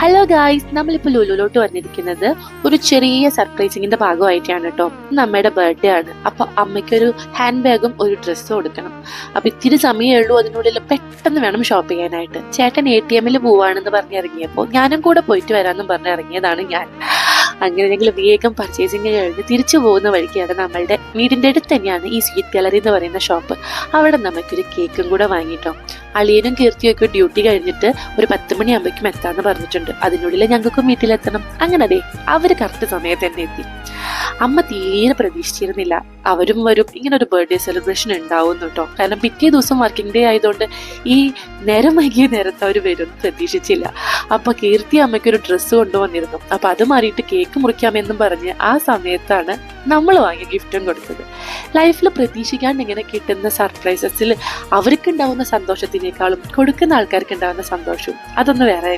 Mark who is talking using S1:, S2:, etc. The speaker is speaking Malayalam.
S1: ഹലോ ഗായ്സ്, നമ്മളിപ്പോൾ ലുലുലോട്ട് വന്നിരിക്കുന്നത് ഒരു ചെറിയ സർപ്രൈസിങ്ങിന്റെ ഭാഗമായിട്ടാണ് കേട്ടോ. നമ്മുടെ ബർത്ത്ഡേ ആണ്. അപ്പൊ അമ്മയ്ക്കൊരു ഹാൻഡ് ബാഗും ഒരു ഡ്രസ്സും കൊടുക്കണം. അപ്പൊ ഇത്തിരി സമയമേ ഉള്ളൂ, അതിനുള്ളിൽ പെട്ടെന്ന് വേണം ഷോപ്പ് ചെയ്യാനായിട്ട്. ചേട്ടൻ ATM പോവാണെന്ന് പറഞ്ഞിറങ്ങിയപ്പോൾ ഞാനും കൂടെ പോയിട്ട് വരാമെന്നും പറഞ്ഞിറങ്ങിയതാണ് ഞാൻ. അങ്ങനെ ഞങ്ങൾ വേഗം പർച്ചേസിങ് കഴിഞ്ഞ് തിരിച്ചു പോകുന്ന വഴിക്കാണ് നമ്മളുടെ വീടിന്റെ അടുത്ത് തന്നെയാണ് ഈ സ്വീറ്റ് ഗാലറി എന്ന് പറയുന്ന ഷോപ്പ്. അവിടെ നമുക്കൊരു കേക്കും കൂടെ വാങ്ങിട്ടോ. അളിയനും കീർത്തിയൊക്കെ ഡ്യൂട്ടി കഴിഞ്ഞിട്ട് ഒരു 10 മണിയാകുമ്പോഴേക്കും എത്താന്ന് പറഞ്ഞിട്ടുണ്ട്. അതിനുള്ളിൽ ഞങ്ങൾക്കും വീട്ടിലെത്തണം. അങ്ങനെ അതെ, അവര് കറക്റ്റ് സമയത്ത് തന്നെ എത്തി. അമ്മ തീരെ പ്രതീക്ഷിച്ചിരുന്നില്ല അവരും വരും, ഇങ്ങനെ ഒരു ബർത്ത്ഡേ സെലിബ്രേഷൻ ഉണ്ടാവും കേട്ടോ. കാരണം പിറ്റേ ദിവസം വർക്കിംഗ് ഡേ ആയതുകൊണ്ട് ഈ നേരം വൈകിയ നേരത്ത് അവർ വരും പ്രതീക്ഷിച്ചില്ല. അപ്പൊ കീർത്തി അമ്മയ്ക്കൊരു ഡ്രസ്സ് കൊണ്ടുവന്നിരുന്നു. അപ്പൊ അത് മാറിയിട്ട് കേക്ക് മുറിക്കാമെന്നും പറഞ്ഞ് ആ സമയത്താണ് നമ്മൾ വാങ്ങിയ ഗിഫ്റ്റും കൊടുത്തത്. ലൈഫിൽ പ്രതീക്ഷിക്കാണ്ട് ഇങ്ങനെ കിട്ടുന്ന സർപ്രൈസസിൽ അവർക്ക് ഉണ്ടാവുന്ന സന്തോഷത്തിനേക്കാളും കൊടുക്കുന്ന ആൾക്കാർക്ക് ഉണ്ടാവുന്ന സന്തോഷവും അതൊന്ന് വേറെ.